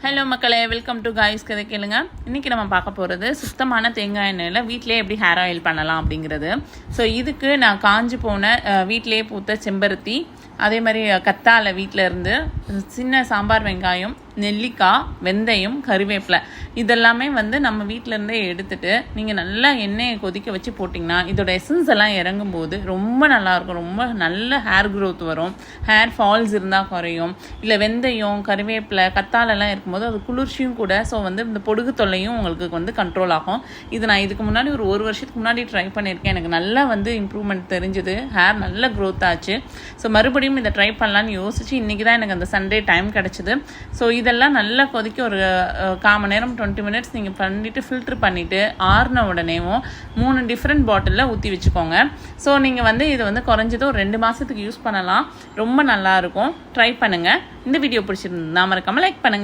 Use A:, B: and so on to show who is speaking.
A: Hello மக்களே, welcome to guys கதை கேளுங்க. இன்றைக்கி நம்ம பார்க்க போகிறது சுத்தமான தேங்காய் எண்ணெயில் வீட்டிலே எப்படி ஹேர் ஆயில் பண்ணலாம் அப்படிங்கிறது. ஸோ இதுக்கு நான் காஞ்சி போன வீட்டிலே பூத்த செம்பருத்தி, அதே மாதிரி கத்தாழை வீட்டில் இருந்து, சின்ன சாம்பார் வெங்காயம், நெல்லிக்காய், வெந்தயம், கறிவேப்பிலை இதெல்லாமே நம்ம வீட்டிலேருந்தே எடுத்துகிட்டு நீங்கள் நல்லா எண்ணெயை கொதிக்க வச்சு போட்டிங்கன்னா இதோட எசன்ஸ் எல்லாம் இறங்கும்போது ரொம்ப நல்லாயிருக்கும். ரொம்ப நல்ல ஹேர் க்ரோத் வரும். ஹேர் ஃபால்ஸ் இருந்தால் குறையும். இல்லை வெந்தயம், கறிவேப்பிலை, கத்தாழெல்லாம் இருக்கும்போது அது குளிர்ச்சியும் கூட. ஸோ இந்த பொடுகு தொல்லையும் உங்களுக்கு கண்ட்ரோல் ஆகும். இது நான் இதுக்கு முன்னாடி ஒரு வருஷத்துக்கு முன்னாடி ட்ரை பண்ணியிருக்கேன். எனக்கு நல்லா இம்ப்ரூவ்மெண்ட் தெரிஞ்சுது. ஹேர் நல்ல க்ரோத் ஆச்சு. ஸோ மறுபடியும் இதை ட்ரை பண்ணலான்னு யோசிச்சு இன்றைக்கி தான் எனக்கு அந்த சண்டே டைம் கிடச்சிது. ஸோ இதெல்லாம் நல்லா கொதிக்க ஒரு 1/4 மணி நேரம் 20 மினிட்ஸ் நீங்கள் பண்ணிவிட்டு ஃபில்ட்ரு பண்ணிவிட்டு ஆறுன உடனேவும் 3 டிஃப்ரெண்ட் பாட்டிலில் ஊற்றி வச்சுக்கோங்க. ஸோ நீங்கள் இது குறைஞ்சது ஒரு 2 மாதத்துக்கு யூஸ் பண்ணலாம். ரொம்ப நல்லாயிருக்கும். ட்ரை பண்ணுங்கள். இந்த வீடியோ பிடிச்சிருந்தா மறக்காமல் லைக் பண்ணுங்கள்.